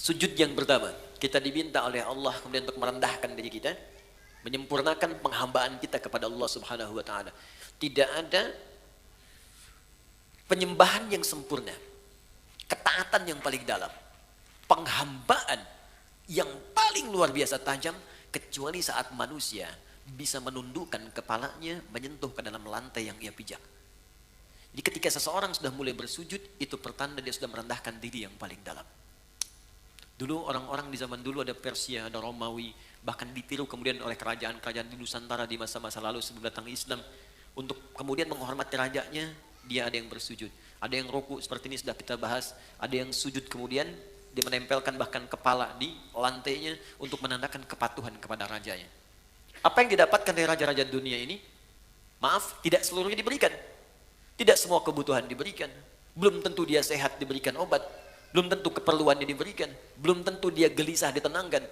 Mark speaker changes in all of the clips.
Speaker 1: Sujud yang pertama, kita diminta oleh Allah kemudian untuk merendahkan diri kita, menyempurnakan penghambaan kita kepada Allah Subhanahu wa taala. Tidak ada penyembahan yang sempurna, ketaatan yang paling dalam, penghambaan yang paling luar biasa tajam kecuali saat manusia bisa menundukkan kepalanya menyentuh ke dalam lantai yang ia pijak. Jadi ketika seseorang sudah mulai bersujud, itu pertanda dia sudah merendahkan diri yang paling dalam. Dulu orang-orang di zaman dulu ada Persia, ada Romawi, bahkan ditiru kemudian oleh kerajaan-kerajaan di Nusantara di masa-masa lalu sebelum datang Islam. Untuk kemudian menghormati rajanya, dia ada yang bersujud. Ada yang ruku seperti ini sudah kita bahas. Ada yang sujud kemudian dia menempelkan bahkan kepala di lantainya untuk menandakan kepatuhan kepada rajanya. Apa yang didapatkan dari raja-raja dunia ini? Maaf, tidak seluruhnya diberikan. Tidak semua kebutuhan diberikan. Belum tentu dia sehat diberikan obat. Belum tentu keperluannya diberikan. Belum tentu dia gelisah ditenangkan.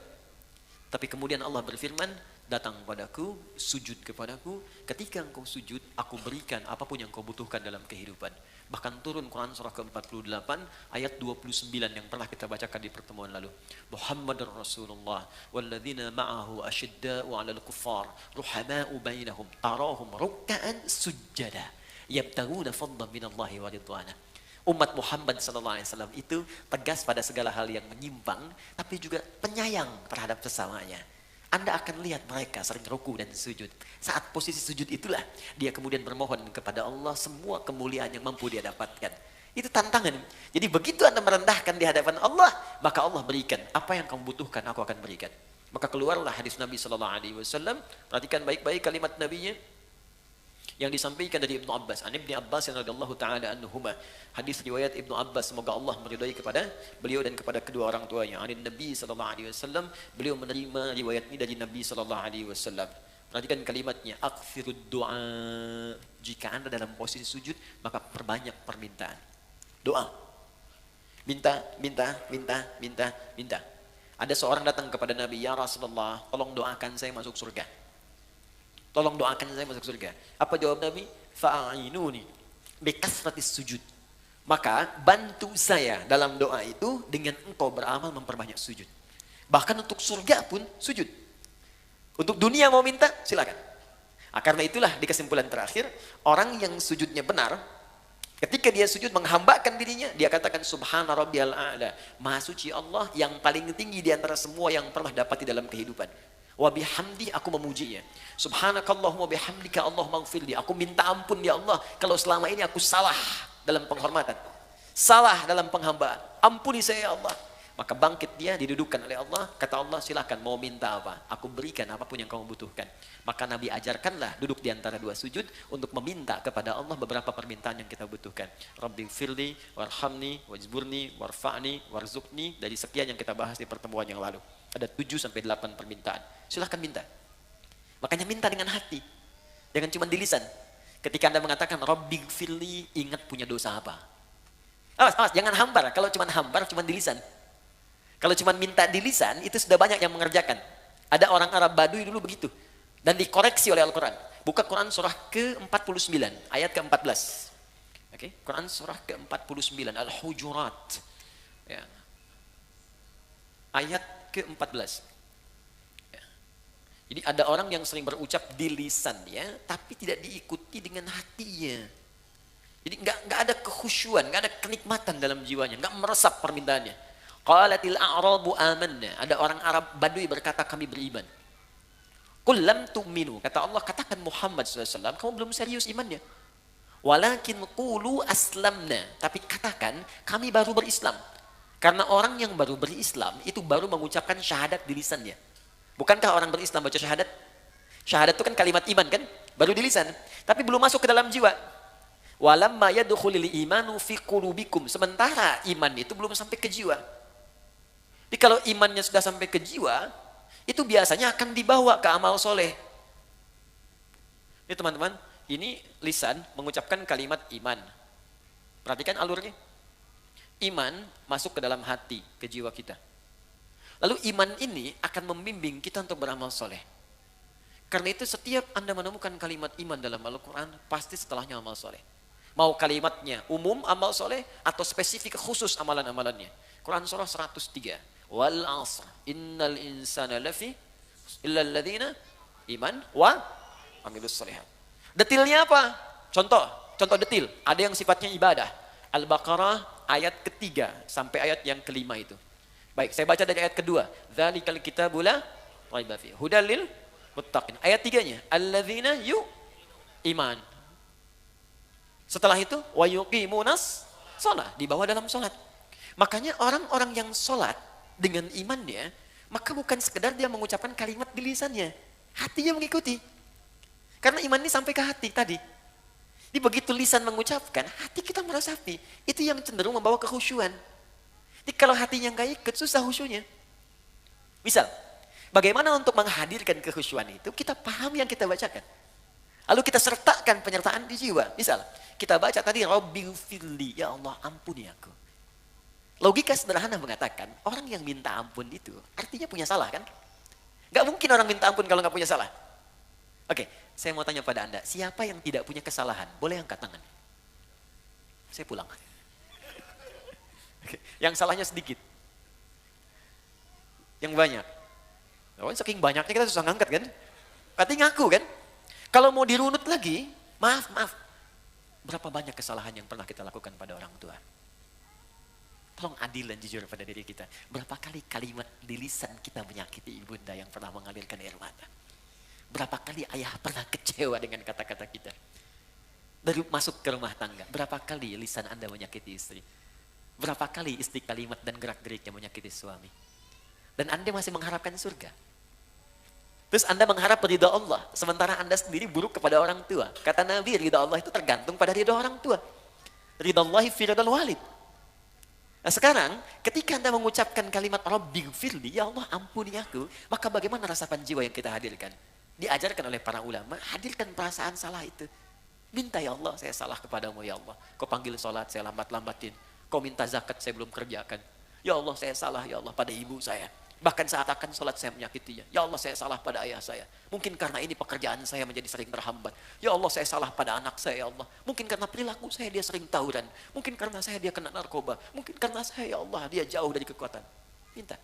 Speaker 1: Tapi kemudian Allah berfirman, datang padaku, sujud kepadaku. Ketika engkau sujud, aku berikan apapun yang kau butuhkan dalam kehidupan. Bahkan turun Quran surah ke-48 ayat 29 yang pernah kita bacakan di pertemuan lalu. Muhammadur Rasulullah walladzina ma'ahu asyidda'u 'alal kuffar ruhama'u bainahum tarahum ruk'an sujjada yabtaguna fadlan minallahi wa ridwana. Umat Muhammad SAW itu tegas pada segala hal yang menyimpang, tapi juga penyayang terhadap sesamanya. Anda akan lihat mereka sering ruku dan sujud. Saat posisi sujud itulah dia kemudian bermohon kepada Allah semua kemuliaan yang mampu dia dapatkan. Itu tantangan. Jadi begitu Anda merendahkan di hadapan Allah, maka Allah berikan apa yang kamu butuhkan, aku akan berikan. Maka keluarlah hadis Nabi SAW. Perhatikan baik-baik kalimat Nabi-Nya yang disampaikan dari Ibnu Abbas, Ibnu Abbas radhiyallahu taala anhuma. Hadis riwayat Ibnu Abbas, semoga Allah meridai kepada beliau dan kepada kedua orang tuanya. An Nabi sallallahu alaihi wasallam, beliau menerima riwayat ini dari Nabi sallallahu alaihi wasallam. Perhatikan kalimatnya, aktsirud du'a. Jika Anda dalam posisi sujud, maka perbanyak permintaan. Doa. Minta, minta, minta, minta, minta. Ada seorang datang kepada Nabi, ya Rasulullah, tolong doakan saya masuk surga. Tolong doakan saya masuk surga. Apa jawab Nabi? Fa'inuni bikasratis sujud. Maka bantu saya dalam doa itu dengan engkau beramal memperbanyak sujud. Bahkan untuk surga pun sujud. Untuk dunia mau minta, silakan. Karena itulah di kesimpulan terakhir, orang yang sujudnya benar, ketika dia sujud menghambakan dirinya, dia katakan subhana rabbiyal a'la. Maha suci Allah yang paling tinggi di antara semua yang pernah dapati dalam kehidupan. Wa bihamdi, aku memujinya. Subhanakallahumma bihamdika Allahumma ighfirli. Aku minta ampun ya Allah kalau selama ini aku salah dalam penghormatan, salah dalam penghambaan. Ampuni saya ya Allah. Maka bangkit dia, didudukkan oleh Allah. Kata Allah, silakan mau minta apa, aku berikan apapun yang kamu butuhkan. Maka Nabi ajarkanlah duduk di antara dua sujud untuk meminta kepada Allah beberapa permintaan yang kita butuhkan. Rabbighfirli warhamni wajburni warfa'ni warzuqni. Dari sekian yang kita bahas di pertemuan yang lalu, ada 7-8 permintaan. Silahkan minta. Makanya minta dengan hati, jangan cuma di lisan. Ketika Anda mengatakan Rabbighfirli, ingat punya dosa apa. Awas, jangan hambar. Kalau cuma hambar, cuma di lisan. Kalau cuma minta di lisan, itu sudah banyak yang mengerjakan. Ada orang Arab Baduy dulu begitu. Dan dikoreksi oleh Al-Quran. Buka Quran surah ke-49, ayat ke-14. Oke, Quran surah ke-49, Al-Hujurat. Ya. Ayat ke-14. Ya. Jadi ada orang yang sering berucap di lisannya, tapi tidak diikuti dengan hatinya. Jadi nggak ada kekhusyuan, nggak ada kenikmatan dalam jiwanya, nggak meresap permintaannya. Qalatil a'rabu amanna. Ada orang Arab Baduy berkata, kami beriman. Qul lam tu'minu. Kata Allah, katakan Muhammad SAW, kamu belum serius imannya. Walakin qulu aslamna. Tapi katakan, kami baru berislam. Karena orang yang baru berislam, itu baru mengucapkan syahadat di lisannya. Bukankah orang berislam baca syahadat? Syahadat itu kan kalimat iman kan? Baru di lisan. Tapi belum masuk ke dalam jiwa. Walamma yadkhulul imanu fi qulubikum. Sementara iman itu belum sampai ke jiwa. Jadi kalau imannya sudah sampai ke jiwa, itu biasanya akan dibawa ke amal soleh. Ini teman-teman, ini lisan mengucapkan kalimat iman. Perhatikan alurnya. Iman masuk ke dalam hati, ke jiwa kita. Lalu iman ini akan membimbing kita untuk beramal soleh. Karena itu setiap Anda menemukan kalimat iman dalam Al-Quran, pasti setelahnya amal soleh. Mau kalimatnya umum amal soleh, atau spesifik khusus amalan-amalannya. Quran surah 103. Wal 'asr innal insana lafi illa alladziina iman wa amilus shalihat. Detilnya apa? Contoh detil. Ada yang sifatnya ibadah. Al-Baqarah ayat ketiga sampai ayat yang kelima itu. Baik, saya baca dari ayat kedua. Dzalikal kitabu la raiba fihi hudal lil muttaqin. Ayat tiganya, alladzina iman. Setelah itu wa yuqimunas shalah, dibawa dalam salat. Makanya orang-orang yang salat dengan imannya, maka bukan sekedar dia mengucapkan kalimat di lisannya, hatinya mengikuti. Karena iman ini sampai ke hati tadi. Jadi begitu lisan mengucapkan, hati kita meresapi. Itu yang cenderung membawa kekhusyuan. Jadi kalau hatinya nggak ikut, susah khusyunya. Misal, bagaimana untuk menghadirkan kekhusyuan itu? Kita paham yang kita bacakan. Lalu kita sertakan penyertaan di jiwa. Misal, kita baca tadi, Rabbighfirli, ya Allah ampuni aku. Logika sederhana mengatakan, orang yang minta ampun itu artinya punya salah kan? Gak mungkin orang minta ampun kalau gak punya salah. Oke, saya mau tanya pada Anda, siapa yang tidak punya kesalahan? Boleh angkat tangan. Saya pulang. Oke, yang salahnya sedikit. Yang banyak. Oh, saking banyaknya kita susah ngangkat kan? Berarti ngaku kan? Kalau mau dirunut lagi, maaf. Berapa banyak kesalahan yang pernah kita lakukan pada orang tua? Tolong adil dan jujur pada diri kita. Berapa kali kalimat di lisan kita menyakiti ibunda yang pernah mengalirkan air mata? Berapa kali ayah pernah kecewa dengan kata-kata kita? Dari masuk ke rumah tangga, berapa kali lisan Anda menyakiti istri? Berapa kali istri kalimat dan gerak-geriknya menyakiti suami? Dan Anda masih mengharapkan surga. Terus Anda mengharap ridha Allah, sementara Anda sendiri buruk kepada orang tua. Kata Nabi, ridha Allah itu tergantung pada ridha orang tua. Ridha Allahi fi ridhal walid. Nah sekarang, ketika Anda mengucapkan kalimat Rabbighfirli, ya Allah ampuni aku, maka bagaimana rasapan jiwa yang kita hadirkan? Diajarkan oleh para ulama, hadirkan perasaan salah itu. Minta ya Allah, saya salah kepadamu ya Allah. Kau panggil sholat, saya lambat-lambatin. Kau minta zakat, saya belum kerjakan. Ya Allah, saya salah ya Allah pada ibu saya. Bahkan saat akan sholat saya menyakitinya. Ya Allah, saya salah pada ayah saya. Mungkin karena ini pekerjaan saya menjadi sering terhambat. Ya Allah, saya salah pada anak saya ya Allah. Mungkin karena perilaku saya dia sering tawuran. Mungkin karena saya dia kena narkoba. Mungkin karena saya ya Allah dia jauh dari kekuatan. Minta.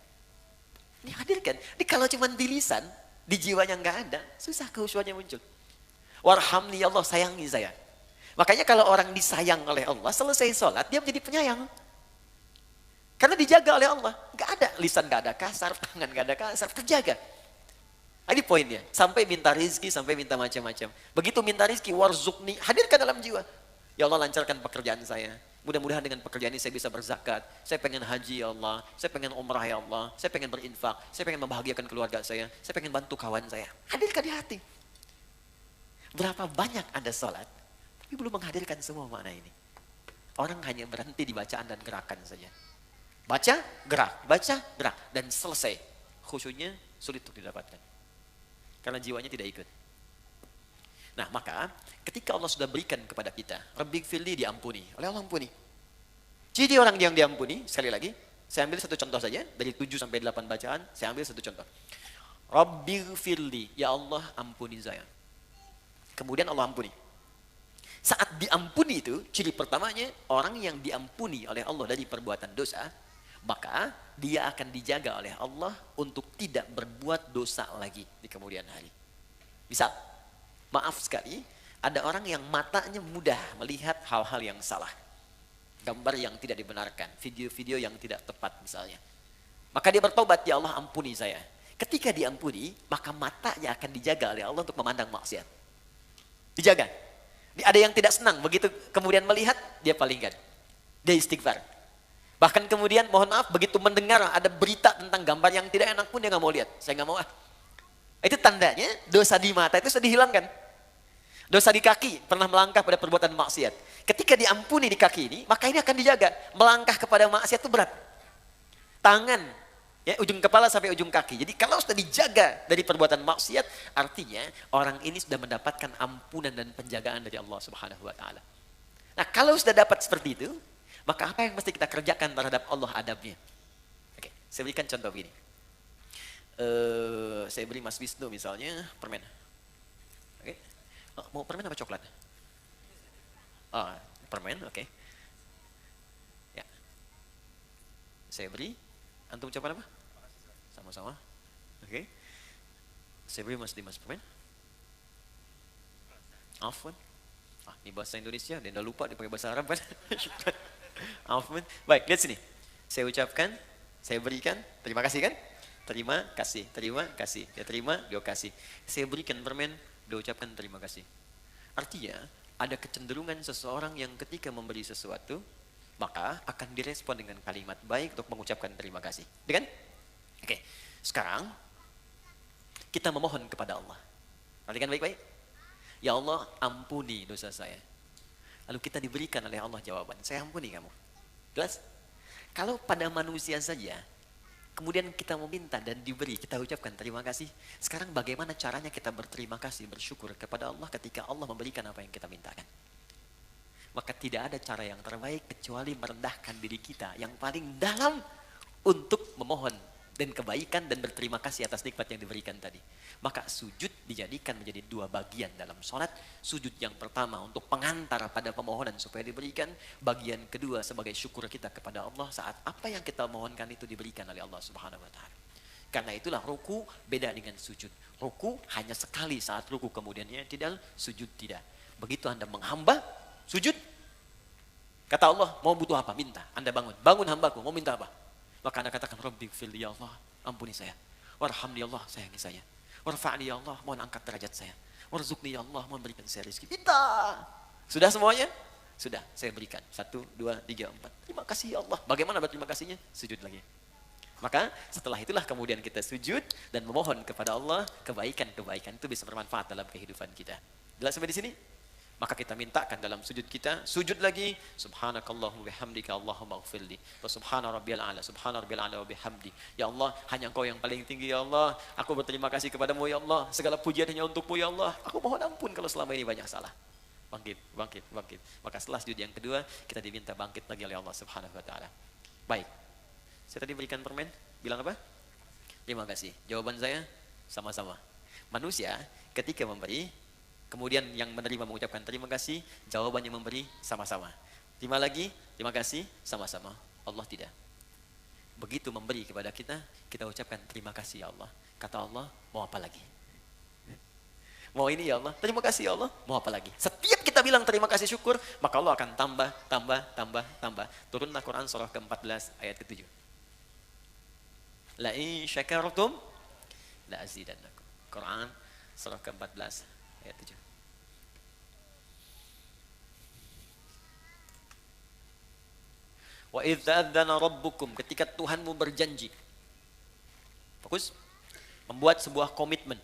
Speaker 1: Ini hadirkan. Ini kalau cuma di lisan, di jiwanya nggak ada, susah kekhusyuannya muncul. Warhamni ya Allah, sayangi saya. Makanya kalau orang disayang oleh Allah, selesai sholat dia menjadi penyayang. Karena dijaga oleh Allah. Gak ada, lisan gak ada kasar, tangan gak ada kasar, terjaga. Ini poinnya. Sampai minta rizki, sampai minta macam-macam. Begitu minta rizki, warzukni, hadirkan dalam jiwa. Ya Allah lancarkan pekerjaan saya. Mudah-mudahan dengan pekerjaan ini saya bisa berzakat. Saya pengen haji ya Allah. Saya pengen umrah ya Allah. Saya pengen berinfak. Saya pengen membahagiakan keluarga saya. Saya pengen bantu kawan saya. Hadirkan di hati. Berapa banyak Anda sholat, tapi belum menghadirkan semua makna ini. Orang hanya berhenti di bacaan dan gerakan saja. Baca, gerak, dan selesai. Khusyuknya sulit untuk didapatkan. Karena jiwanya tidak ikut. Nah maka, ketika Allah sudah berikan kepada kita, Rabbighfirli diampuni, oleh Allah ampuni. Jadi orang yang diampuni, sekali lagi, saya ambil satu contoh saja, dari 7 sampai 8 bacaan, saya ambil satu contoh. Rabbighfirli, ya Allah ampuni saya. Kemudian Allah ampuni. Saat diampuni itu, ciri pertamanya, orang yang diampuni oleh Allah dari perbuatan dosa, maka dia akan dijaga oleh Allah untuk tidak berbuat dosa lagi di kemudian hari. Misal, maaf sekali, ada orang yang matanya mudah melihat hal-hal yang salah. Gambar yang tidak dibenarkan, video-video yang tidak tepat misalnya. Maka dia bertobat, ya Allah ampuni saya. Ketika diampuni, maka matanya akan dijaga oleh Allah untuk memandang maksiat. Dijaga. Ada yang tidak senang, begitu kemudian melihat, dia palingkan. Dia istighfar. Bahkan kemudian mohon maaf, begitu mendengar ada berita tentang gambar yang tidak enak pun dia nggak mau lihat. Saya nggak mau ah. Itu tandanya dosa di mata itu sudah dihilangkan. Dosa di kaki, pernah melangkah pada perbuatan maksiat. Ketika diampuni di kaki ini, maka ini akan dijaga. Melangkah kepada maksiat itu berat. Tangan, ya, ujung kepala sampai ujung kaki. Jadi kalau sudah dijaga dari perbuatan maksiat, artinya orang ini sudah mendapatkan ampunan dan penjagaan dari Allah Subhanahu wa taala. Nah, kalau sudah dapat seperti itu, maka apa yang mesti kita kerjakan terhadap Allah adabnya? Oke, saya berikan contoh begini. Saya beri Mas Wisnu misalnya permen. Oke. Oh, mau permen apa coklat? Oh, permen, oke. Ya. Saya beri, antum ucapan apa? sama-sama. Oke. Saya beri Mas Dimas permen. Afwan. Ini bahasa Indonesia, dia udah lupa dipakai bahasa Arab kan. Afwan. Baik, lihat sini. Saya ucapkan, saya berikan, terima kasih kan? Terima kasih, terima kasih. Dia terima, dia kasih. Saya berikan permen, dia ucapkan terima kasih. Artinya, ada kecenderungan seseorang yang ketika memberi sesuatu, maka akan direspon dengan kalimat baik untuk mengucapkan terima kasih. Kan? Oke, sekarang kita memohon kepada Allah. Perhatikan baik-baik. Ya Allah, ampuni dosa saya. Lalu kita diberikan oleh Allah jawaban, saya ampuni kamu. Jelas? Kalau pada manusia saja, kemudian kita meminta dan diberi, kita ucapkan terima kasih. Sekarang bagaimana caranya kita berterima kasih, bersyukur kepada Allah ketika Allah memberikan apa yang kita mintakan? Maka tidak ada cara yang terbaik kecuali merendahkan diri kita yang paling dalam untuk memohon dan kebaikan dan berterima kasih atas nikmat yang diberikan tadi. Maka sujud dijadikan menjadi dua bagian dalam sholat. Sujud yang pertama untuk pengantar pada pemohonan supaya diberikan. Bagian kedua sebagai syukur kita kepada Allah saat apa yang kita mohonkan itu diberikan oleh Allah Subhanahu wa Ta'ala. Karena itulah ruku beda dengan sujud. Ruku hanya sekali saat ruku, kemudiannya tidak, sujud tidak. Begitu Anda menghamba, sujud. Kata Allah, mau butuh apa? Minta. Anda bangun. Bangun hambaku, mau minta apa? Maka Anda katakan, Rabbi fili ya Allah, ampuni saya. Warhamni ya Allah, sayangi saya. Warfa'ni ya Allah, mohon angkat derajat saya. Warzuqni ya Allah, mohon berikan saya rezeki. Minta. Sudah semuanya? Sudah, saya berikan. 1, 2, 3, 4. Terima kasih ya Allah. Bagaimana berterima kasihnya? Sujud lagi. Maka setelah itulah kemudian kita sujud dan memohon kepada Allah kebaikan-kebaikan itu bisa bermanfaat dalam kehidupan kita. Jelas sampai di sini? Maka kita mintakan dalam sujud kita, sujud lagi, subhanakallahumma bihamdika Allahumma ighfirli, wa subhana rabbiyal a'la, subhana rabbiyal a'la wa bihamdi. Ya Allah, hanya Engkau yang paling tinggi ya Allah. Aku berterima kasih kepadamu ya Allah. Segala pujian hanya untukmu ya Allah. Aku mohon ampun kalau selama ini banyak salah. Bangkit, bangkit, bangkit. Maka setelah sujud yang kedua, kita diminta bangkit lagi oleh Allah Subhanahu wa Ta'ala. Baik. Saya tadi berikan permen, bilang apa? Terima kasih. Jawaban saya sama-sama. Manusia ketika memberi, kemudian yang menerima mengucapkan terima kasih, jawabannya memberi sama-sama. Terima lagi, terima kasih, sama-sama. Allah tidak. Begitu memberi kepada kita, kita ucapkan terima kasih ya Allah. Kata Allah, mau apa lagi? Mau ini ya Allah, terima kasih ya Allah, mau apa lagi? Setiap kita bilang terima kasih syukur, maka Allah akan tambah, tambah, tambah, tambah. Turunlah Quran surah ke-14 ayat ke-7. La in syakartum la azidannakum. Quran surah ke-14 ayat 7. Wa idz adzana rabbukum, ketika Tuhanmu berjanji. Fokus. Membuat sebuah komitmen.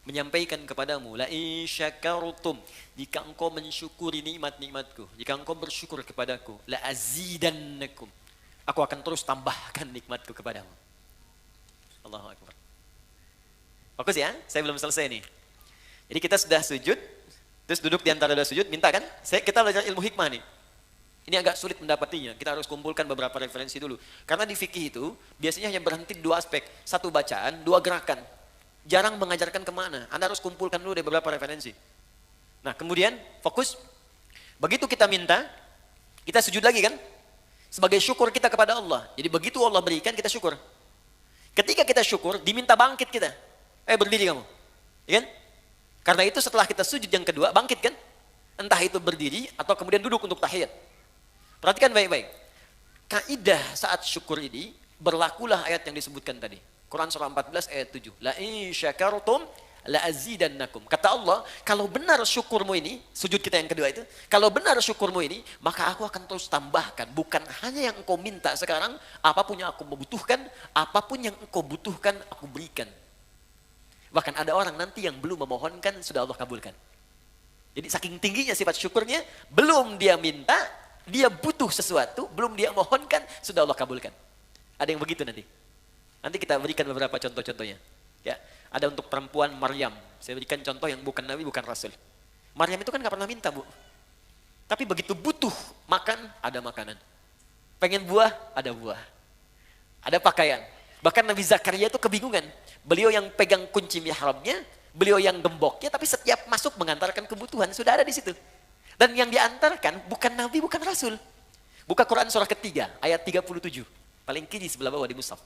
Speaker 1: Menyampaikan kepadamu, la in syakartum, jika engkau mensyukuri nikmat-nikmatku, jika engkau bersyukur kepadaku, la azidannakum, aku akan terus tambahkan nikmatku kepadamu. Allahu Akbar. Fokus ya, saya belum selesai nih. Jadi kita sudah sujud, terus duduk di antara dua sujud, minta kan? Kita belajar ilmu hikmah nih. Ini agak sulit mendapatinya, kita harus kumpulkan beberapa referensi dulu. Karena di fikih itu, biasanya hanya berhenti di dua aspek. Satu bacaan, dua gerakan. Jarang mengajarkan kemana, Anda harus kumpulkan dulu dari beberapa referensi. Nah kemudian, fokus. Begitu kita minta, kita sujud lagi kan? Sebagai syukur kita kepada Allah. Jadi begitu Allah berikan, kita syukur. Ketika kita syukur, diminta bangkit kita. Berdiri kamu. Ya kan? Karena itu setelah kita sujud yang kedua, bangkit kan? Entah itu berdiri atau kemudian duduk untuk tahiyat. Perhatikan baik-baik. Kaidah saat syukur ini berlakulah ayat yang disebutkan tadi. Quran surah 14 ayat 7. La in syakartum la azidannakum. Kata Allah, kalau benar syukurmu ini, sujud kita yang kedua itu, kalau benar syukurmu ini, maka aku akan terus tambahkan. Bukan hanya yang engkau minta sekarang, apapun yang aku membutuhkan, apapun yang engkau butuhkan, aku berikan. Bahkan ada orang nanti yang belum memohonkan, sudah Allah kabulkan. Jadi saking tingginya sifat syukurnya, belum dia minta, dia butuh sesuatu, belum dia mohonkan, sudah Allah kabulkan. Ada yang begitu nanti. Nanti kita berikan beberapa contoh-contohnya. Ya, ada untuk perempuan Maryam. Saya berikan contoh yang bukan Nabi, bukan Rasul. Maryam itu kan gak pernah minta, Bu. Tapi begitu butuh makan, ada makanan. Pengen buah, ada buah. Ada pakaian. Bahkan Nabi Zakaria itu kebingungan. Beliau yang pegang kunci mihrabnya, beliau yang gemboknya, tapi setiap masuk mengantarkan kebutuhan, sudah ada di situ. Dan yang diantarkan bukan Nabi, bukan Rasul. Buka Quran surah ketiga, ayat 37. Paling kiri sebelah bawah di mushaf.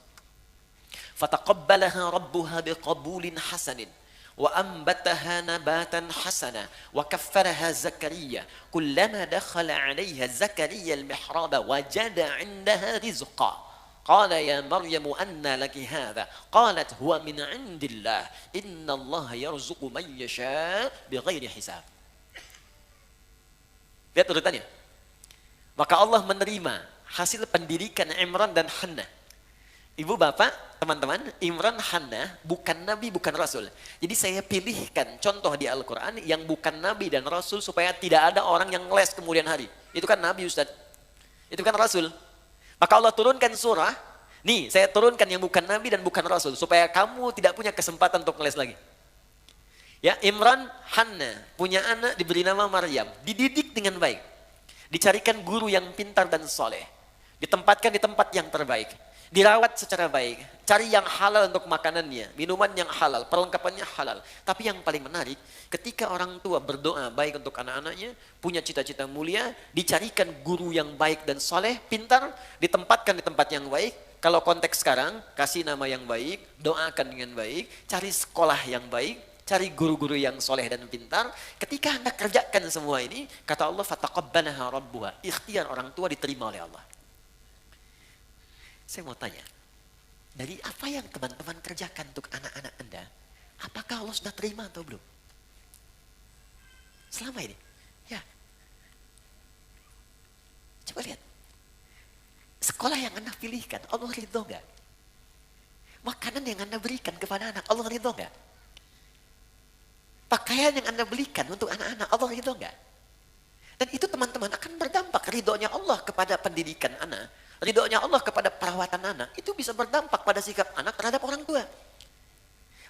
Speaker 1: Fataqabbalaha rabbuha biqabulin hasanin wa ambataha nabatan hasana wa kaffaraha Zakaria kullama dakhala 'alayha Zakaria al-mihraba wajada 'indaha rizqa qala ya Maryamu anna laki hadha qalat huwa min 'indillah innallaha yarzuqu man yasha bighairi hisab. Lihat urutannya. Maka Allah menerima hasil pendidikan Imran dan Hannah. Ibu bapak, teman-teman, Imran, Hannah bukan nabi, bukan rasul. Jadi saya pilihkan contoh di Al-Quran yang bukan nabi dan rasul supaya tidak ada orang yang ngeles kemudian hari. Itu kan nabi, Ustaz. Itu kan rasul. Maka Allah turunkan surah, nih saya turunkan yang bukan nabi dan bukan rasul supaya kamu tidak punya kesempatan untuk ngeles lagi. Ya, Imran, Hannah punya anak diberi nama Maryam, dididik dengan baik. Dicarikan guru yang pintar dan soleh. Ditempatkan di tempat yang terbaik. Dirawat secara baik, cari yang halal untuk makanannya, minuman yang halal, perlengkapannya halal. Tapi yang paling menarik, ketika orang tua berdoa baik untuk anak-anaknya, punya cita-cita mulia, dicarikan guru yang baik dan soleh, pintar, ditempatkan di tempat yang baik. Kalau konteks sekarang, kasih nama yang baik, doakan dengan baik, cari sekolah yang baik, cari guru-guru yang soleh dan pintar. Ketika Anda kerjakan semua ini, kata Allah, fataqabbalaha rabbuha, ikhtiar orang tua diterima oleh Allah. Saya mau tanya, dari apa yang teman-teman kerjakan untuk anak-anak Anda, apakah Allah sudah terima atau belum? Selama ini, ya. Coba lihat, sekolah yang Anda pilihkan, Allah ridho nggak? Makanan yang Anda berikan kepada anak, Allah ridho nggak? Pakaian yang Anda belikan untuk anak-anak, Allah ridho nggak? Dan itu teman-teman akan berdampak ridhonya Allah kepada pendidikan anak. Ridhonya Allah kepada perawatan anak, itu bisa berdampak pada sikap anak terhadap orang tua.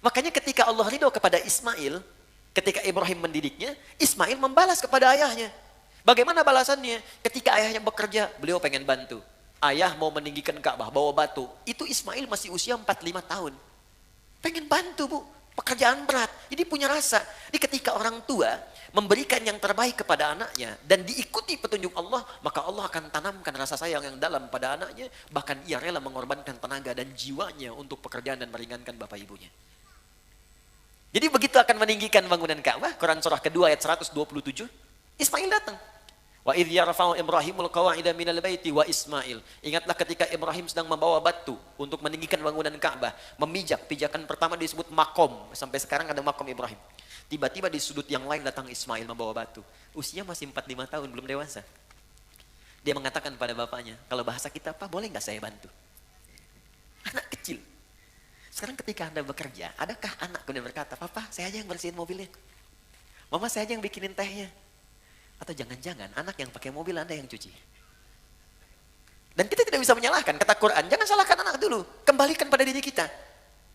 Speaker 1: Makanya ketika Allah ridho kepada Ismail, ketika Ibrahim mendidiknya, Ismail membalas kepada ayahnya. Bagaimana balasannya? Ketika ayahnya bekerja, beliau pengen bantu. Ayah mau meninggikan Ka'bah, bawa batu. Itu Ismail masih usia 45 tahun. Pengen bantu, Bu. Pekerjaan berat. Jadi punya rasa. Jadi ketika orang tua memberikan yang terbaik kepada anaknya dan diikuti petunjuk Allah, maka Allah akan tanamkan rasa sayang yang dalam pada anaknya, bahkan ia rela mengorbankan tenaga dan jiwanya untuk pekerjaan dan meringankan bapak ibunya. Jadi begitu akan meninggikan bangunan Ka'bah, Quran surah kedua ayat 127, Ismail datang. Wa idh yarfa'u Ibrahimul qawa'ida minal baiti wa Ismail. Ingatlah ketika Ibrahim sedang membawa batu untuk meninggikan bangunan Ka'bah, memijak, pijakan pertama disebut makom. Sampai sekarang ada makom Ibrahim. Tiba-tiba di sudut yang lain datang Ismail membawa batu. Usia masih 45 tahun, belum dewasa. Dia mengatakan pada bapaknya, kalau bahasa kita, Pak, boleh nggak saya bantu? Anak kecil. Sekarang ketika Anda bekerja, adakah anak kemudian berkata, Papa, saya aja yang bersihin mobilnya. Mama, saya aja yang bikinin tehnya. Atau jangan-jangan anak yang pakai mobil Anda yang cuci. Dan kita tidak bisa menyalahkan, kata Quran, jangan salahkan anak dulu, kembalikan pada diri kita.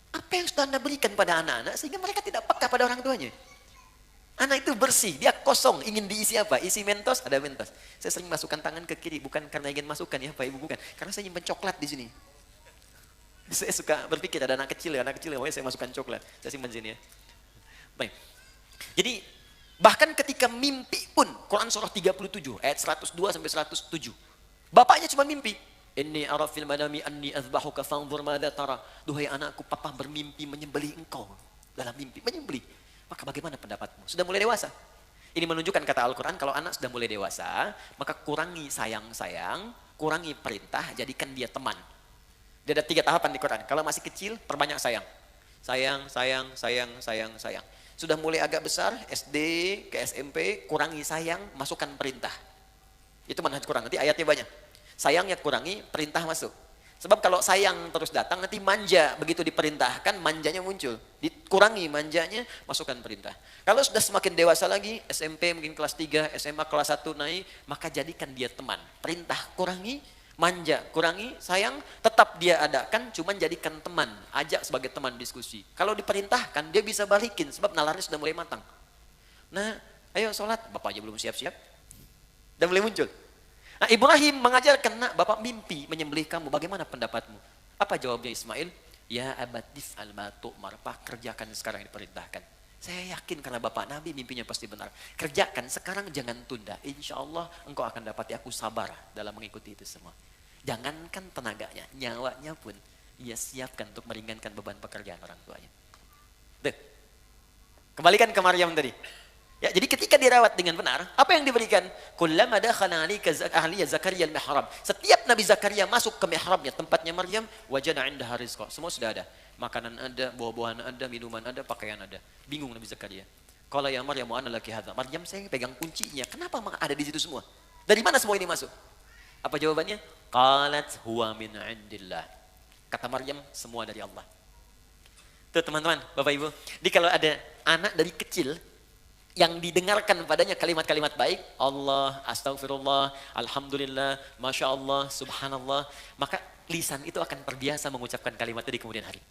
Speaker 1: Apa yang sudah Anda berikan pada anak-anak sehingga mereka tidak peka pada orang tuanya. Anak itu bersih, dia kosong, ingin diisi apa? Isi Mentos, ada Mentos. Saya sering masukkan tangan ke kiri, bukan karena ingin masukkan ya Pak Ibu, bukan. Karena saya nyimpan coklat di sini. Saya suka berpikir ada anak kecil, pokoknya saya masukkan coklat. Saya simpan sini ya. Baik. Jadi bahkan ketika mimpi pun, Quran surah 37 ayat 102 sampai 107. Bapaknya cuma mimpi. Inni ara fil manami anni azbahuka fanzur madza tara. Duhai anakku, papa bermimpi menyembelih engkau. Dalam mimpi menyembelih. Maka bagaimana pendapatmu? Sudah mulai dewasa. Ini menunjukkan kata Al-Quran, kalau anak sudah mulai dewasa, maka kurangi sayang-sayang, kurangi perintah, jadikan dia teman. Dia ada 3 tahapan di Quran. Kalau masih kecil, perbanyak sayang. Sayang, sayang, sayang, sayang, sayang. Sudah mulai agak besar, SD ke SMP, kurangi sayang, masukkan perintah. Itu manhaj Quran, nanti ayatnya banyak. Sayangnya kurangi, perintah masuk. Sebab kalau sayang terus datang, nanti manja. Begitu diperintahkan, manjanya muncul. Dikurangi manjanya, masukkan perintah. Kalau sudah semakin dewasa lagi, SMP mungkin kelas 3, SMA kelas 1 naik, maka jadikan dia teman. Perintah kurangi, manja kurangi, sayang tetap dia adakan, cuman jadikan teman. Ajak sebagai teman diskusi. Kalau diperintahkan, dia bisa balikin, sebab nalarnya sudah mulai matang. Nah, ayo sholat, bapak aja belum siap-siap. Dan mulai muncul. Nah, Ibrahim mengajarkan, nak, bapak mimpi menyembelih kamu, bagaimana pendapatmu? Apa jawabnya Ismail? Ya abatif al-matu'mar, Pak, kerjakan sekarang yang diperintahkan. Saya yakin karena bapak Nabi mimpinya pasti benar. Kerjakan sekarang, jangan tunda. Insya Allah engkau akan dapati aku sabar dalam mengikuti itu semua. Jangankan tenaganya, nyawanya pun. ia siapkan untuk meringankan beban pekerjaan orang tuanya. Tuh. Kembalikan ke Maryam tadi. Ya, jadi ketika dirawat dengan benar, apa yang diberikan? Kullama dakhala 'alaika ahliya Zakaria al-mihrab. Setiap Nabi Zakaria masuk ke mihrabnya, tempatnya Maryam, wajada 'indaha rizqa. Semua sudah ada. Makanan ada, buah-buahan ada, minuman ada, pakaian ada. Bingung Nabi Zakaria. Qala ya Maryam wa anna laki hadza. Maryam, saya pegang kuncinya. Kenapa ada di situ semua? Dari mana semua ini masuk? Apa jawabannya? Qalat huwa min 'indillah. Kata Maryam, semua dari Allah. Tuh teman-teman, Bapak Ibu. Jadi kalau ada anak dari kecil yang didengarkan padanya kalimat-kalimat baik, Allah, astagfirullah, alhamdulillah, masya Allah, subhanallah, maka lisan itu akan terbiasa mengucapkan kalimat itu di kemudian hari.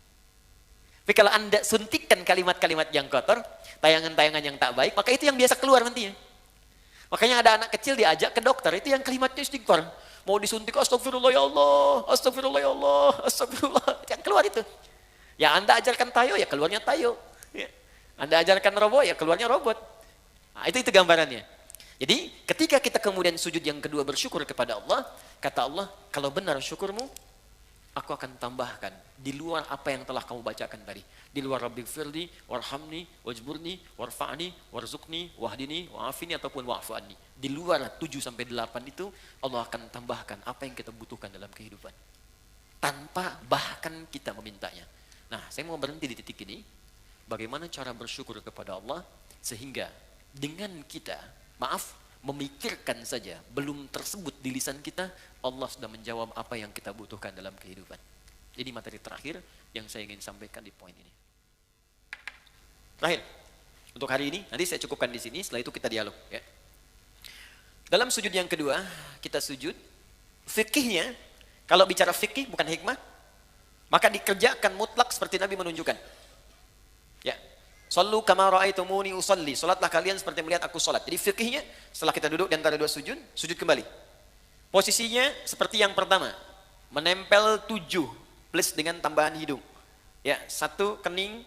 Speaker 1: Tapi kalau Anda suntikkan kalimat-kalimat yang kotor, tayangan-tayangan yang tak baik, maka itu yang biasa keluar nantinya. Makanya ada anak kecil diajak ke dokter, itu yang kalimatnya istighfar. Mau disuntik, astagfirullah ya Allah, astagfirullah ya Allah, astagfirullah, yang keluar itu. Ya Anda ajarkan tayo, ya keluarnya tayo. Ya. Anda ajarkan robot, ya keluarnya robot. Nah, itu gambarannya. Jadi ketika kita kemudian sujud yang kedua bersyukur kepada Allah, kata Allah, kalau benar syukurmu, aku akan tambahkan di luar apa yang telah kamu bacakan tadi. Di luar rabbighfirli, warhamni, wajburni, warfa'ni, warzuqni, wahdini, wa'afini, ataupun wa'fu anni. Di luar 7-8 itu, Allah akan tambahkan apa yang kita butuhkan dalam kehidupan. Tanpa bahkan kita memintanya. Nah, saya mau berhenti di titik ini. Bagaimana cara bersyukur kepada Allah sehingga dengan kita, memikirkan saja belum tersebut di lisan kita, Allah sudah menjawab apa yang kita butuhkan dalam kehidupan. Jadi materi terakhir yang saya ingin sampaikan di poin ini. Terakhir, untuk hari ini, nanti saya cukupkan di sini, setelah itu kita dialog. Ya. Dalam sujud yang kedua, kita sujud, fikihnya, kalau bicara fikih bukan hikmah, maka dikerjakan mutlak seperti Nabi menunjukkan. Ya, sallu kama ra'aitumuni usalli. Salatlah kalian seperti melihat aku salat. Jadi fikihnya setelah kita duduk di antara dua sujud, sujud kembali. Posisinya seperti yang pertama, menempel 7 plus dengan tambahan hidung. Ya, 1 kening,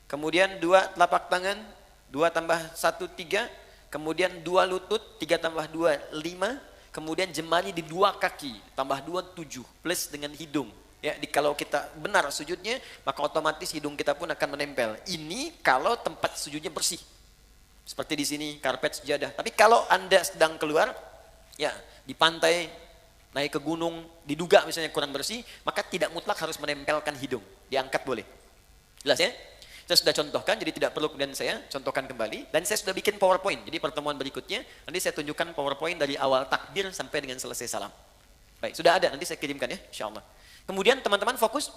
Speaker 1: kemudian 2 telapak tangan, 2 tambah 1 3, kemudian 2 lutut, 3 tambah 2 5, kemudian jemari di 2 kaki, tambah 2 7 plus dengan hidung. Ya, kalau kita benar sujudnya, maka otomatis hidung kita pun akan menempel. Ini kalau tempat sujudnya bersih. Seperti di sini, karpet sejadah. Tapi kalau Anda sedang keluar, ya di pantai, naik ke gunung, diduga misalnya kurang bersih, maka tidak mutlak harus menempelkan hidung. Diangkat boleh. Jelas ya? Saya sudah contohkan, jadi tidak perlu kemudian saya contohkan kembali. Dan saya sudah bikin PowerPoint. Jadi pertemuan berikutnya, nanti saya tunjukkan PowerPoint dari awal takbir sampai dengan selesai salam. Baik, sudah ada, nanti saya kirimkan ya, insya Allah. Kemudian teman-teman fokus,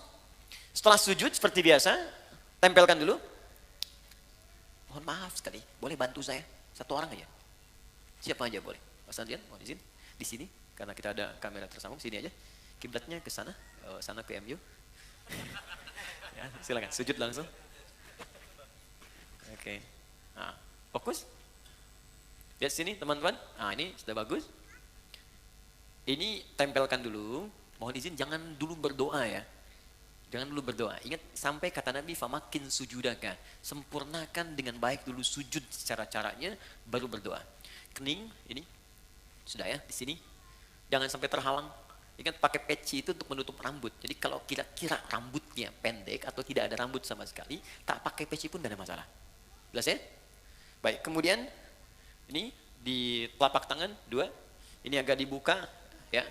Speaker 1: setelah sujud seperti biasa, tempelkan dulu. Mohon maaf sekali, boleh bantu saya? 1 orang aja. Siapa aja boleh. Mas Andrian, mohon izin. Di sini, karena kita ada kamera tersambung, sini aja. Kiblatnya ke sana, sana ke MU. Ya, silakan, sujud langsung. Oke. Nah, fokus. Lihat sini teman-teman. Nah, ini sudah bagus. Ini tempelkan dulu. Mohon izin jangan dulu berdoa ya. Jangan dulu berdoa. Ingat sampai kata Nabi famakin sujudaka. Sempurnakan dengan baik dulu sujud secara caranya baru berdoa. Kening ini sudah ya di sini. Jangan sampai terhalang. Ingat pakai peci itu untuk menutup rambut. Jadi kalau kira-kira rambutnya pendek atau tidak ada rambut sama sekali, tak pakai peci pun tidak ada masalah. Jelas ya? Baik, kemudian ini di telapak tangan 2. Ini agak dibuka ya.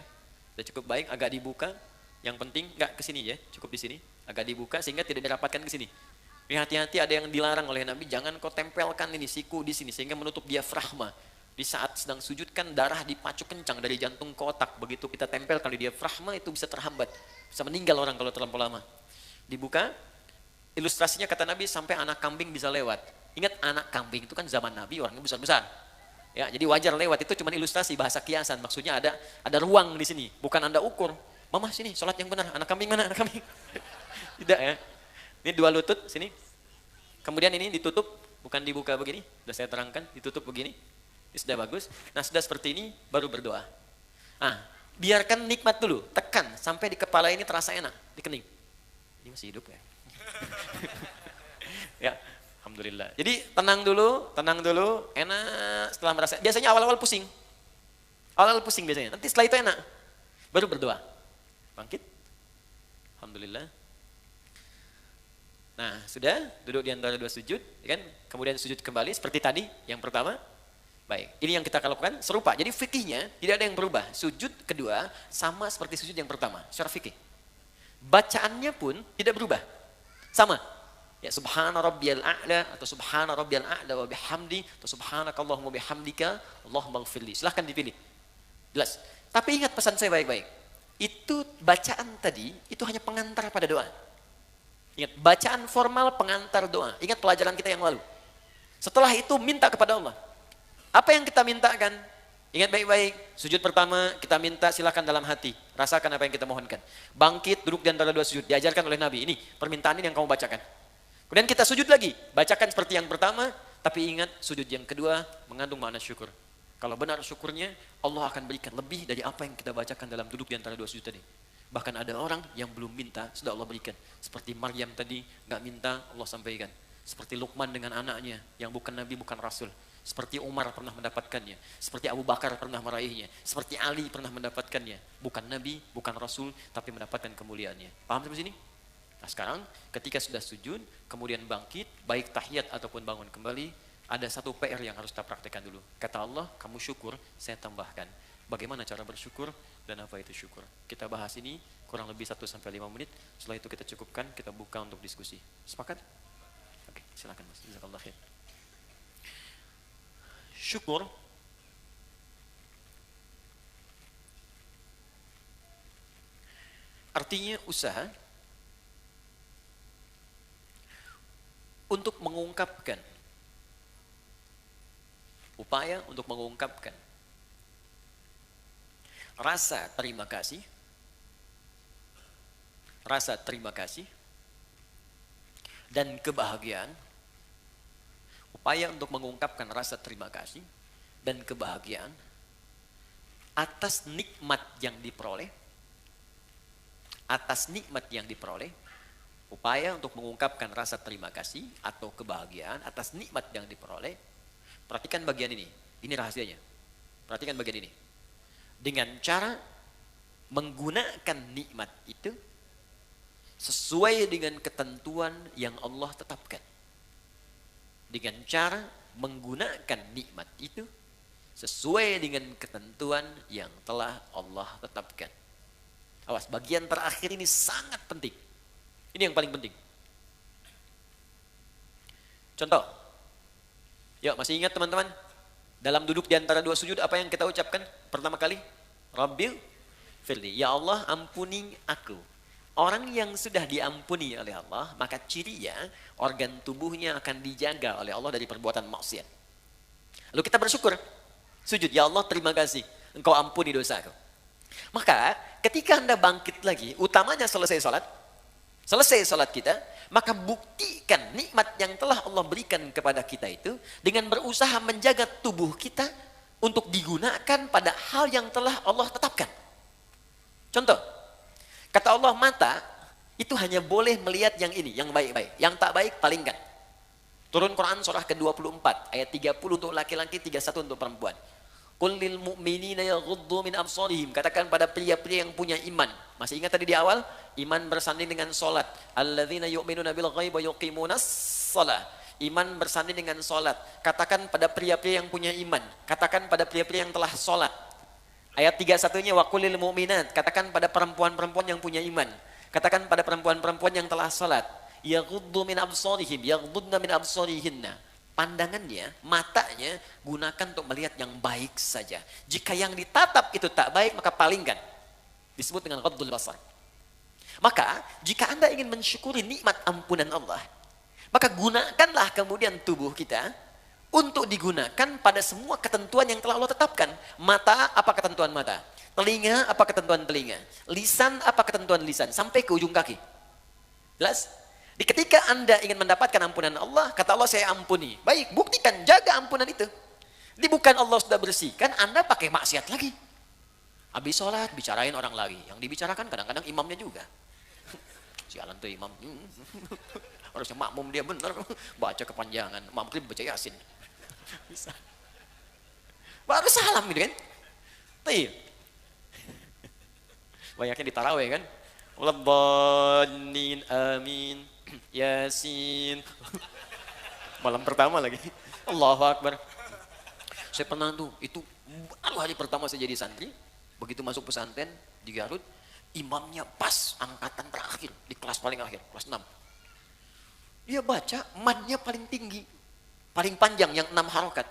Speaker 1: Sudah cukup baik, agak dibuka. Yang penting enggak ke sini ya, cukup di sini. Agak dibuka sehingga tidak dirapatkan ke sini. Ini hati-hati ada yang dilarang oleh Nabi, jangan kau tempelkan ini siku di sini sehingga menutup diafragma. Di saat sedang sujud kan darah dipacu kencang dari jantung ke otak. Begitu kita tempelkan di diafragma itu bisa terhambat. Bisa meninggal orang kalau terlampau lama. Dibuka, ilustrasinya kata Nabi sampai anak kambing bisa lewat. Ingat anak kambing itu kan zaman Nabi orangnya besar-besar. Ya, jadi wajar lewat itu cuma ilustrasi bahasa kiasan. Maksudnya ada ruang di sini, bukan Anda ukur. Mama sini, sholat yang benar. Anak kambing mana? Anak kambing. Tidak ya. Ini 2 lutut sini. Kemudian ini ditutup, bukan dibuka begini. Sudah saya terangkan, ditutup begini. Ini sudah bagus. Nah, sudah seperti ini baru berdoa. Nah, biarkan nikmat dulu, tekan sampai di kepala ini terasa enak, di kening. Ini masih hidup ya. Ya. Alhamdulillah. Jadi tenang dulu, enak setelah merasa. Biasanya awal-awal pusing. Awal-awal pusing biasanya. Nanti setelah itu enak. Baru berdoa. Bangkit. Alhamdulillah. Nah, sudah duduk di antara dua sujud, ya kan? Kemudian sujud kembali seperti tadi yang pertama. Baik, ini yang kita lakukan serupa. Jadi fikihnya tidak ada yang berubah. Sujud kedua sama seperti sujud yang pertama, secara fikih. Bacaannya pun tidak berubah. Sama. Ya, subhana rabbiyal a'la atau subhana rabbiyal a'la wa bihamdi atau subhanakallahumma bihamdika Allahumma ighfirli. Silahkan dipilih. Jelas. Tapi ingat pesan saya baik-baik. Itu bacaan tadi, itu hanya pengantar pada doa. Ingat, bacaan formal pengantar doa. Ingat pelajaran kita yang lalu. Setelah itu minta kepada Allah. Apa yang kita mintakan? Ingat baik-baik, sujud pertama kita minta silakan dalam hati. Rasakan apa yang kita mohonkan. Bangkit, duduk di antara dua sujud. Diajarkan oleh Nabi. Ini permintaan ini yang kamu bacakan. Kemudian kita sujud lagi. Bacakan seperti yang pertama. Tapi ingat, sujud yang kedua mengandung makna syukur. Kalau benar syukurnya, Allah akan berikan lebih dari apa yang kita bacakan dalam duduk di antara dua sujud tadi. Bahkan ada orang yang belum minta, sudah Allah berikan. Seperti Maryam tadi, nggak minta, Allah sampaikan. Seperti Luqman dengan anaknya, yang bukan Nabi, bukan Rasul. Seperti Umar pernah mendapatkannya. Seperti Abu Bakar pernah meraihnya. Seperti Ali pernah mendapatkannya. Bukan Nabi, bukan Rasul, tapi mendapatkan kemuliaannya. Paham sampai sini? Nah sekarang, ketika sudah sujud, kemudian bangkit, baik tahiyat ataupun bangun kembali, ada satu PR yang harus kita praktekkan dulu. Kata Allah, kamu syukur, saya tambahkan. Bagaimana cara bersyukur dan apa itu syukur. Kita bahas ini kurang lebih 1-5 menit. Setelah itu kita cukupkan, kita buka untuk diskusi. Sepakat? Oke, silakan Mas. Jazakallah khair. Syukur artinya usaha untuk mengungkapkan, upaya untuk mengungkapkan rasa terima kasih dan kebahagiaan, upaya untuk mengungkapkan rasa terima kasih dan kebahagiaan atas nikmat yang diperoleh, upaya untuk mengungkapkan rasa terima kasih atau kebahagiaan atas nikmat yang diperoleh. Perhatikan bagian ini rahasianya. Perhatikan bagian ini. Dengan cara menggunakan nikmat itu sesuai dengan ketentuan yang Allah tetapkan. Dengan cara menggunakan nikmat itu sesuai dengan ketentuan yang telah Allah tetapkan. Awas, bagian terakhir ini sangat penting. Ini yang paling penting. Contoh. Yuk, masih ingat teman-teman? Dalam duduk di antara dua sujud, apa yang kita ucapkan pertama kali? Rabbil firli. Ya Allah, ampuni aku. Orang yang sudah diampuni oleh Allah, maka cirinya organ tubuhnya akan dijaga oleh Allah dari perbuatan maksiat. Lalu kita bersyukur. Sujud, ya Allah terima kasih. Engkau ampuni dosaku. Maka ketika Anda bangkit lagi, utamanya selesai salat kita, maka buktikan nikmat yang telah Allah berikan kepada kita itu dengan berusaha menjaga tubuh kita untuk digunakan pada hal yang telah Allah tetapkan. Contoh, kata Allah, mata itu hanya boleh melihat yang ini, yang baik-baik. Yang tak baik palingkan. Turun Quran surah ke-24 ayat 30 untuk laki-laki, 31 untuk perempuan. Qul lil mu'minina yaghuddu min absarihim. Katakan pada pria-pria yang punya iman. Masih ingat tadi di awal? Iman bersanding dengan solat. Alladzina yu'minuna bil ghaibi wa yuqimunas shalah. Iman bersanding dengan solat. Katakan pada pria-pria yang punya iman. Katakan pada pria-pria yang telah solat. Ayat 31-nya wa qul lil mu'minat. Katakan pada perempuan-perempuan yang punya iman. Katakan pada perempuan-perempuan yang telah solat. Yaghuddu min absarihim. Yaghuddna min absarihinna. Pandangannya, matanya gunakan untuk melihat yang baik saja. Jika yang ditatap itu tak baik, maka palingkan. Disebut dengan ghaddul basar. Maka, jika Anda ingin mensyukuri nikmat ampunan Allah, maka gunakanlah kemudian tubuh kita untuk digunakan pada semua ketentuan yang telah Allah tetapkan. Mata, apa ketentuan mata? Telinga, apa ketentuan telinga? Lisan, apa ketentuan lisan? Sampai ke ujung kaki. Jelas? Ketika Anda ingin mendapatkan ampunan Allah, kata Allah saya ampuni. Baik, buktikan, jaga ampunan itu. Ini bukan Allah sudah bersihkan, Anda pakai maksiat lagi. Habis sholat, bicarain orang lagi. Yang dibicarakan kadang-kadang imamnya juga. Sialan tuh imam. Harusnya makmum dia benar. Baca kepanjangan, maghrib baca Yasin. Bisa. Baru salam gitu kan. Tuh. Banyaknya di tarawih kan. Walabbanin amin. Yasin. Malam pertama lagi. Allahu Akbar. Saya pernah tuh, itu baru hari pertama saya jadi santri. Begitu masuk pesantren di Garut, imamnya pas angkatan terakhir, di kelas paling akhir, kelas 6. Dia baca, madnya paling tinggi, paling panjang, yang 6 harokat.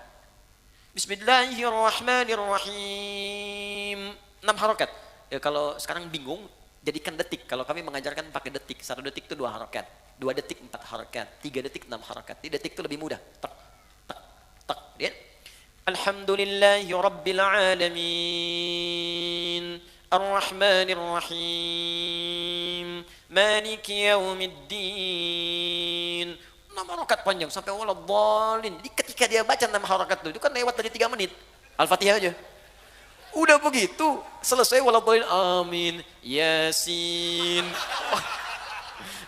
Speaker 1: Bismillahirrahmanirrahim. 6 harokat. Ya, kalau sekarang bingung, jadikan detik. Kalau kami mengajarkan pakai detik. 1 detik itu 2 harokat. 2 detik 4 harokat. 3 detik 6 harokat. Di detik itu lebih mudah. Tak, tak, tak. Lihat. Alhamdulillahi Rabbil Alamin. Ar-Rahmanir-Rahim. Maliki Yaumiddin. 6 harokat panjang sampai waladhdallin. Jadi ketika dia baca 6 harokat itu kan lewat dari 3 menit. Al-Fatihah aja. Udah begitu, selesai waladhdallin. Amin. Yasin.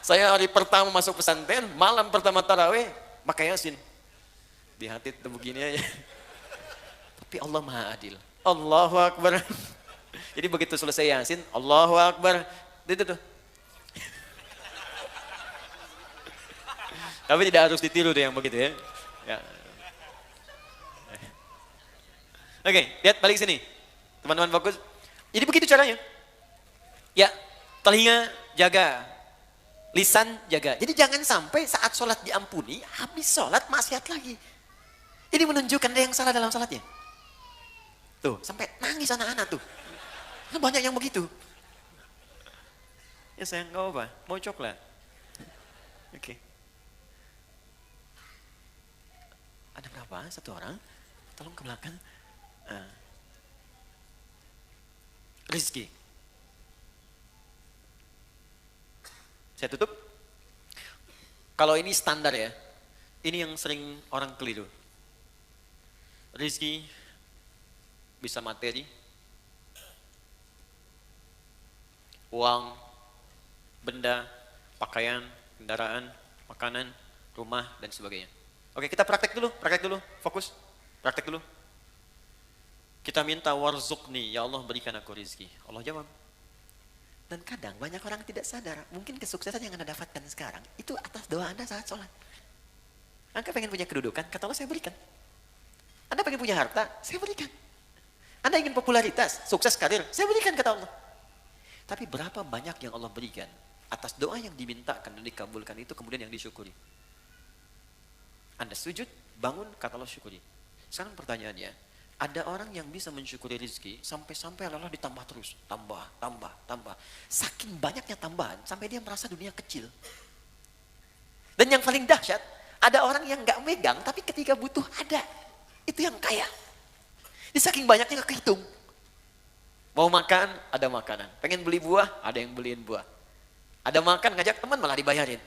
Speaker 1: Saya hari pertama masuk pesantren, malam pertama tarawih, pakai Yasin. Di hati itu begini aja. Tapi Allah Maha Adil. Allahu Akbar. Jadi begitu selesai Yasin, Allahu Akbar. Itu tuh. Tapi tidak harus ditiru deh yang begitu ya. Ya. Oke, lihat balik sini. Teman-teman fokus. Jadi begitu caranya. Ya, telinga jaga. Lisan jaga. Jadi jangan sampai saat sholat diampuni, habis sholat maksiat lagi. Ini menunjukkan ada yang salah dalam sholatnya. Tuh, sampai nangis anak-anak tuh. Banyak yang begitu. Ya sayang, gak apa-apa. Mau coklat. Oke. Ada berapa? 1 orang? Tolong ke belakang. Rizki. Saya tutup. Kalau ini standar ya. Ini yang sering orang keliru. Rizki bisa materi, uang, benda, pakaian, kendaraan, makanan, rumah, dan sebagainya. Oke, kita praktek dulu, fokus, praktek dulu. Kita minta warzuqni, ya Allah berikan aku rizki. Allah jawab. Dan kadang banyak orang tidak sadar, mungkin kesuksesan yang Anda dapatkan sekarang, itu atas doa Anda saat sholat. Anda pengen punya kedudukan, kata Allah saya berikan. Anda pengen punya harta, saya berikan. Anda ingin popularitas, sukses karir, saya berikan kata Allah. Tapi berapa banyak yang Allah berikan atas doa yang dimintakan dan dikabulkan itu kemudian yang disyukuri. Anda sujud, bangun, kata Allah syukuri. Sekarang pertanyaannya, ada orang yang bisa mensyukuri rezeki sampai-sampai Allah ditambah terus, tambah. Saking banyaknya tambahan sampai dia merasa dunia kecil. Dan yang paling dahsyat, ada orang yang nggak megang tapi ketika butuh ada. Itu yang kaya. Di saking banyaknya nggak kehitung. Mau makan, ada makanan. Pengen beli buah, ada yang beliin buah. Ada makan, ngajak teman malah dibayarin.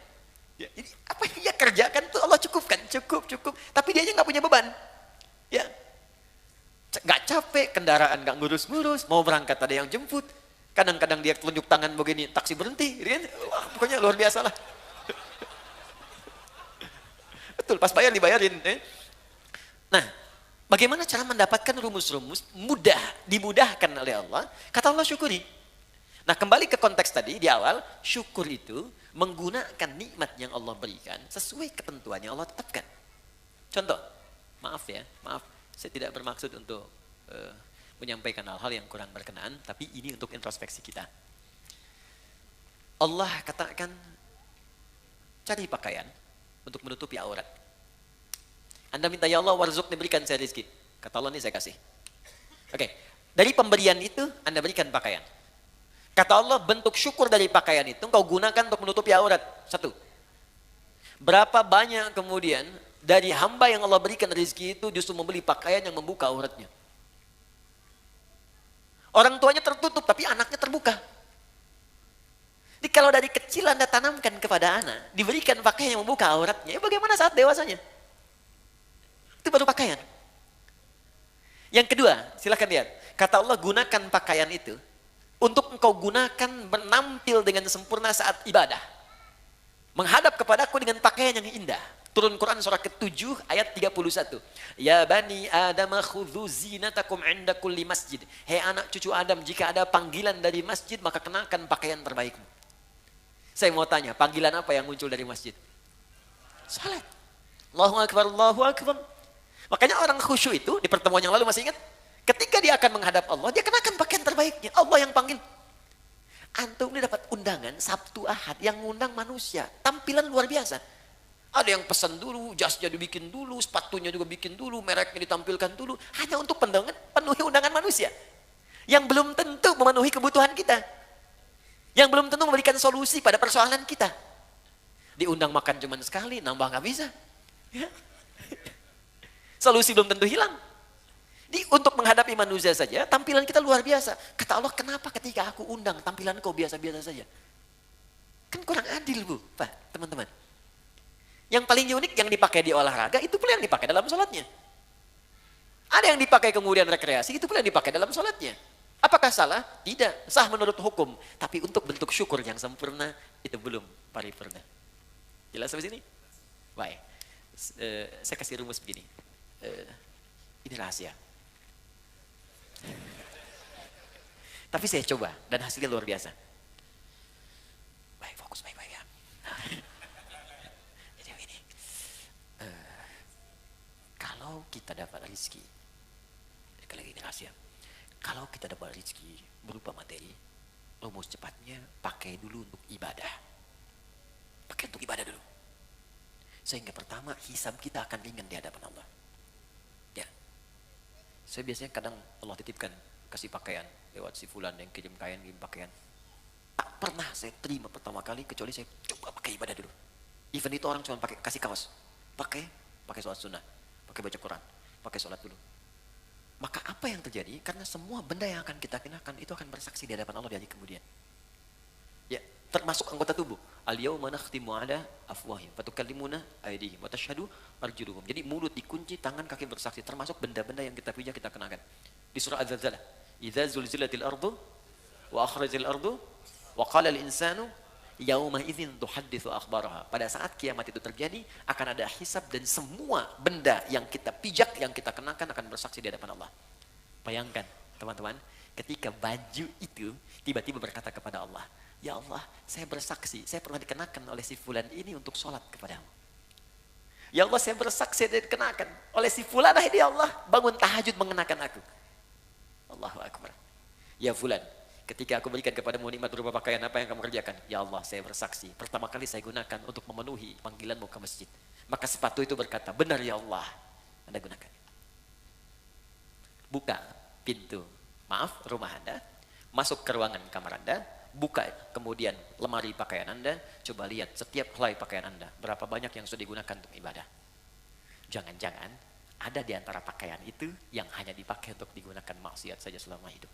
Speaker 1: Ya, jadi apa yang dia kerjakan tuh Allah cukupkan, cukup. Tapi dia aja nggak punya beban. Ya, nggak capek, kendaraan nggak ngurus-ngurus, mau berangkat ada yang jemput. Kadang-kadang dia telunjuk tangan begini, taksi berhenti. Wah, pokoknya luar biasa lah. Betul, pas bayar dibayarin. Nah, bagaimana cara mendapatkan rumus-rumus mudah, dimudahkan oleh Allah? Kata Allah syukuri. Nah, kembali ke konteks tadi di awal, syukur itu menggunakan nikmat yang Allah berikan sesuai ketentuan yang Allah tetapkan. Contoh, maaf, saya tidak bermaksud untuk menyampaikan hal-hal yang kurang berkenaan, tapi ini untuk introspeksi kita. Allah katakan, cari pakaian untuk menutupi aurat. Anda minta, ya Allah warzuqni, berikan saya rezeki. Kata Allah, ini saya kasih. Oke, dari pemberian itu Anda berikan pakaian. Kata Allah, bentuk syukur dari pakaian itu engkau gunakan untuk menutupi aurat. 1. Berapa banyak kemudian dari hamba yang Allah berikan rezeki itu justru membeli pakaian yang membuka auratnya. Orang tuanya tertutup tapi anaknya terbuka. Jadi kalau dari kecil Anda tanamkan kepada anak, diberikan pakaian yang membuka auratnya, bagaimana saat dewasanya? Itu baru pakaian. Yang kedua, silakan lihat. Kata Allah, gunakan pakaian itu untuk engkau gunakan menampil dengan sempurna saat ibadah. Menghadap kepadaku dengan pakaian yang indah. Turun Quran surah ke-7 ayat 31. Ya bani Adam khudhu zinatakum inda kulli masjid. Hei anak cucu Adam, jika ada panggilan dari masjid maka kenakan pakaian terbaikmu. Saya mau tanya, panggilan apa yang muncul dari masjid? Salat. Allahu Akbar, Allahu Akbar. Makanya orang khusyuk itu, di pertemuan yang lalu masih ingat? Ketika dia akan menghadap Allah, dia kenakan pakaian terbaiknya. Allah yang panggil. Antum ini dapat undangan Sabtu Ahad yang ngundang manusia. Tampilan luar biasa. Ada yang pesan dulu, jasnya dibikin dulu, sepatunya juga bikin dulu, mereknya ditampilkan dulu. Hanya untuk penuhi undangan manusia. Yang belum tentu memenuhi kebutuhan kita. Yang belum tentu memberikan solusi pada persoalan kita. Diundang makan cuma sekali, nambah nggak bisa. Ya. Solusi belum tentu hilang. Untuk menghadapi manusia saja, tampilan kita luar biasa. Kata Allah, kenapa ketika aku undang tampilan kau biasa-biasa saja? Kan kurang adil, Bu, Pak, teman-teman. Yang paling unik yang dipakai di olahraga, itu pula yang dipakai dalam sholatnya. Ada yang dipakai kemudian rekreasi, itu pula yang dipakai dalam sholatnya. Apakah salah? Tidak. Sah menurut hukum. Tapi untuk bentuk syukur yang sempurna, itu belum paripurna. Jelas sampai sini? Baik. Saya kasih rumus begini. Ini rahasia. Tapi saya coba, dan hasilnya luar biasa. Baik, fokus baik-baik ya. Jadi begini. Kalau kita dapat rezeki, sekali lagi ini rahasia. Kalau kita dapat rezeki berupa materi, rumus cepatnya pakai dulu untuk ibadah. Pakai untuk ibadah dulu. Sehingga pertama, hisab kita akan ringan di hadapan Allah. Ya. Saya biasanya kadang Allah titipkan, kasih pakaian lewat si fulan yang kirim kain, kirim pakaian. Tak pernah saya terima pertama kali, kecuali saya coba pakai ibadah dulu. Even itu orang cuma pakai kasih kaos. Pakai sholat sunnah. Pakai baca Quran. Pakai sholat dulu. Maka apa yang terjadi? Karena semua benda yang akan kita kenakan itu akan bersaksi di hadapan Allah di hari kemudian. Ya, termasuk anggota tubuh. Al-yawma nakhtimu ala afwahim wa tukallimuna aydihim wa tashhadu arjuluhum. Jadi mulut dikunci, tangan kaki bersaksi, termasuk benda-benda yang kita pijak kita kenakan. Di surah Az-Zalzalah, idza zulzilatil ardu wa akhrajal ardu wa qala al-insanu yauma idzin tuhadditsu akhbaraha. Pada saat kiamat itu terjadi, akan ada hisab dan semua benda yang kita pijak, yang kita kenakan akan bersaksi di hadapan Allah. Bayangkan, teman-teman, ketika baju itu tiba-tiba berkata kepada Allah, "Ya Allah, saya bersaksi, saya pernah dikenakan oleh si fulan ini untuk sholat kepadamu. Ya Allah, saya bersaksi dikenakan oleh si fulan ini, ya Allah, bangun tahajud mengenakan aku." Allahu Akbar. Ya fulan, ketika aku berikan kepadamu nikmat berupa pakaian, apa yang kamu kerjakan? Ya Allah, saya bersaksi, pertama kali saya gunakan untuk memenuhi panggilanmu ke masjid. Maka sepatu itu berkata, benar ya Allah, Anda gunakan. Buka pintu, rumah Anda, masuk ke ruangan kamar Anda, buka kemudian lemari pakaian Anda, coba lihat setiap helai pakaian Anda, berapa banyak yang sudah digunakan untuk ibadah. Jangan-jangan ada di antara pakaian itu yang hanya dipakai untuk digunakan maksiat saja selama hidup.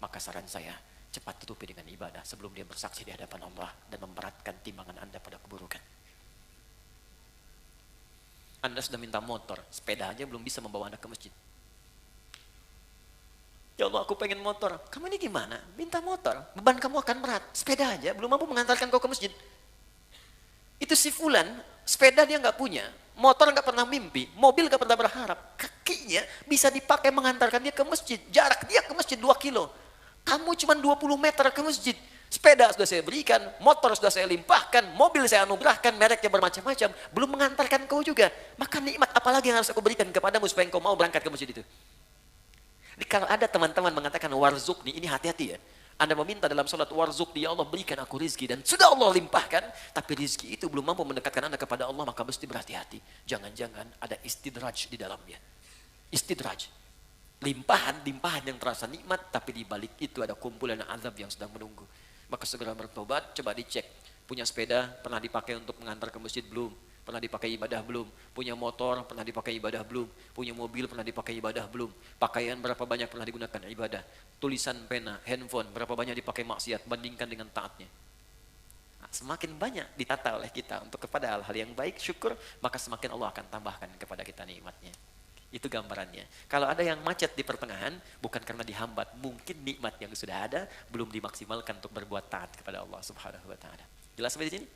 Speaker 1: Maka saran saya, cepat tutupi dengan ibadah sebelum dia bersaksi di hadapan Allah dan memberatkan timbangan Anda pada keburukan. Anda sudah minta motor, sepeda aja belum bisa membawa Anda ke masjid. Ya Allah, aku pengen motor. Kamu ini gimana? Minta motor, beban kamu akan berat. Sepeda aja belum mampu mengantarkan kau ke masjid. Itu si fulan, sepeda dia nggak punya, motor nggak pernah mimpi, mobil nggak pernah berharap. Kakinya bisa dipakai mengantarkan dia ke masjid. Jarak dia ke masjid 2 kilo. Kamu cuma 20 meter ke masjid. Sepeda sudah saya berikan, motor sudah saya limpahkan, mobil saya anugerahkan, mereknya bermacam-macam, belum mengantarkan kau juga. Maka nikmat apalagi yang harus aku berikan kepadamu supaya engkau mau berangkat ke masjid itu? Jadi kalau ada teman-teman mengatakan warzukni, ini hati-hati ya. Anda meminta dalam sholat warzukni, ya Allah berikan aku rizki, dan sudah Allah limpahkan, tapi rizki itu belum mampu mendekatkan Anda kepada Allah, maka mesti berhati-hati. Jangan-jangan ada istidraj di dalamnya. Istidraj. Limpahan yang terasa nikmat, tapi di balik itu ada kumpulan azab yang sedang menunggu. Maka segera bertobat, coba dicek. Punya sepeda, pernah dipakai untuk mengantar ke masjid belum? Pernah dipakai ibadah belum? Punya motor, pernah dipakai ibadah belum? Punya mobil, pernah dipakai ibadah belum? Pakaian berapa banyak pernah digunakan ibadah? Tulisan pena, handphone, berapa banyak dipakai maksiat? Bandingkan dengan taatnya. Nah, semakin banyak ditata oleh kita untuk kepada hal-hal yang baik, syukur, maka semakin Allah akan tambahkan kepada kita nikmatnya. Itu gambarannya. Kalau ada yang macet di pertengahan, bukan karena dihambat, mungkin nikmat yang sudah ada belum dimaksimalkan untuk berbuat taat kepada Allah Subhanahu wa taala. Jelas sampai di sini?